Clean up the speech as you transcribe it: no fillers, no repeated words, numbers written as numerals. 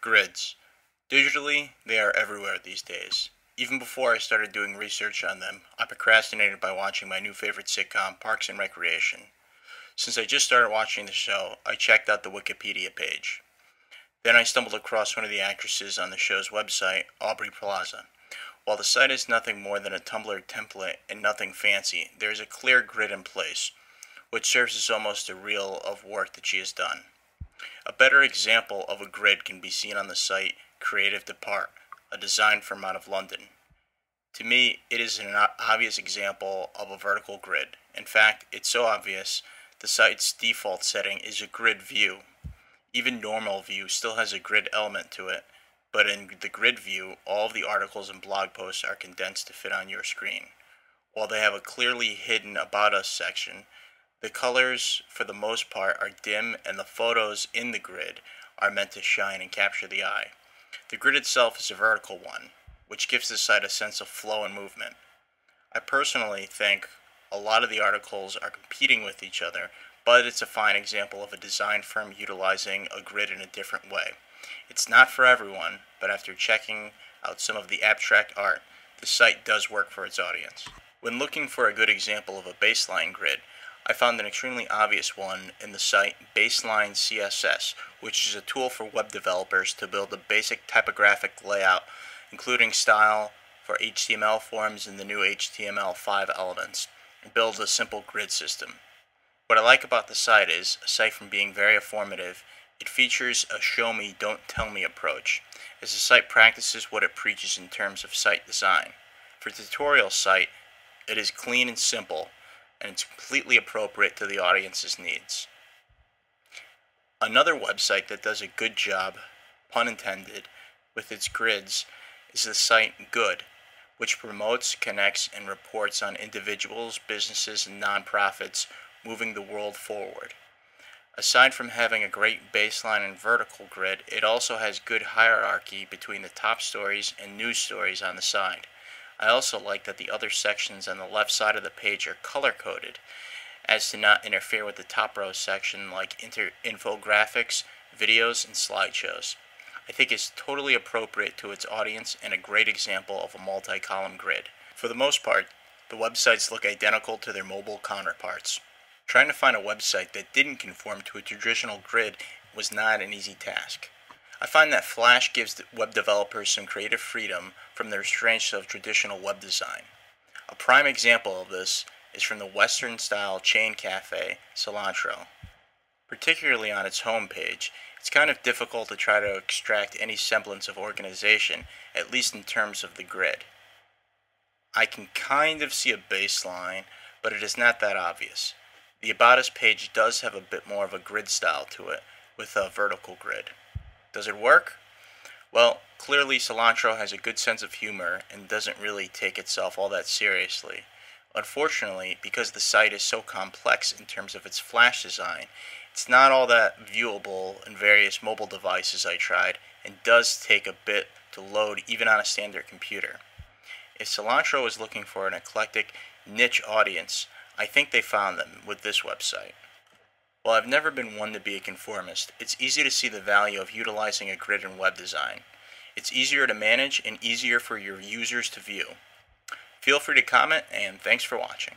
Grids. Digitally, they are everywhere these days. Even before I started doing research on them, I procrastinated by watching my new favorite sitcom, Parks and Recreation. Since I just started watching the show, I checked out the Wikipedia page. Then I stumbled across one of the actresses on the show's website, Aubrey Plaza. While the site is nothing more than a Tumblr template and nothing fancy, there is a clear grid in place, which serves as almost a reel of work that she has done. A better example of a grid can be seen on the site Creative Depart, a design firm out of London. To me, it is an obvious example of a vertical grid. In fact, it's so obvious, the site's default setting is a grid view. Even normal view still has a grid element to it, but in the grid view, all of the articles and blog posts are condensed to fit on your screen. While they have a clearly hidden About Us section, the colors, for the most part, are dim and the photos in the grid are meant to shine and capture the eye. The grid itself is a vertical one, which gives the site a sense of flow and movement. I personally think a lot of the articles are competing with each other, but it's a fine example of a design firm utilizing a grid in a different way. It's not for everyone, but after checking out some of the abstract art, the site does work for its audience. When looking for a good example of a baseline grid, I found an extremely obvious one in the site Baseline CSS, which is a tool for web developers to build a basic typographic layout, including style for HTML forms and the new HTML5 elements, and build a simple grid system. What I like about the site is, aside from being very informative, it features a show me, don't tell me approach, as the site practices what it preaches in terms of site design. For a tutorial site, it is clean and simple, and it's completely appropriate to the audience's needs. Another website that does a good job, pun intended, with its grids is the site Good, which promotes, connects, and reports on individuals, businesses, and nonprofits moving the world forward. Aside from having a great baseline and vertical grid, it also has good hierarchy between the top stories and news stories on the side. I also like that the other sections on the left side of the page are color-coded, as to not interfere with the top row section like infographics, videos, and slideshows. I think it's totally appropriate to its audience and a great example of a multi-column grid. For the most part, the websites look identical to their mobile counterparts. Trying to find a website that didn't conform to a traditional grid was not an easy task. I find that Flash gives web developers some creative freedom from the restraints of traditional web design. A prime example of this is from the Western-style chain cafe, Cilantro. Particularly on its homepage, it's kind of difficult to try to extract any semblance of organization, at least in terms of the grid. I can kind of see a baseline, but it is not that obvious. The About Us page does have a bit more of a grid style to it, with a vertical grid. Does it work? Well, clearly Cilantro has a good sense of humor and doesn't really take itself all that seriously. Unfortunately, because the site is so complex in terms of its Flash design, it's not all that viewable in various mobile devices I tried, and does take a bit to load even on a standard computer. If Cilantro is looking for an eclectic, niche audience, I think they found them with this website. While I've never been one to be a conformist, it's easy to see the value of utilizing a grid in web design. It's easier to manage and easier for your users to view. Feel free to comment, and thanks for watching.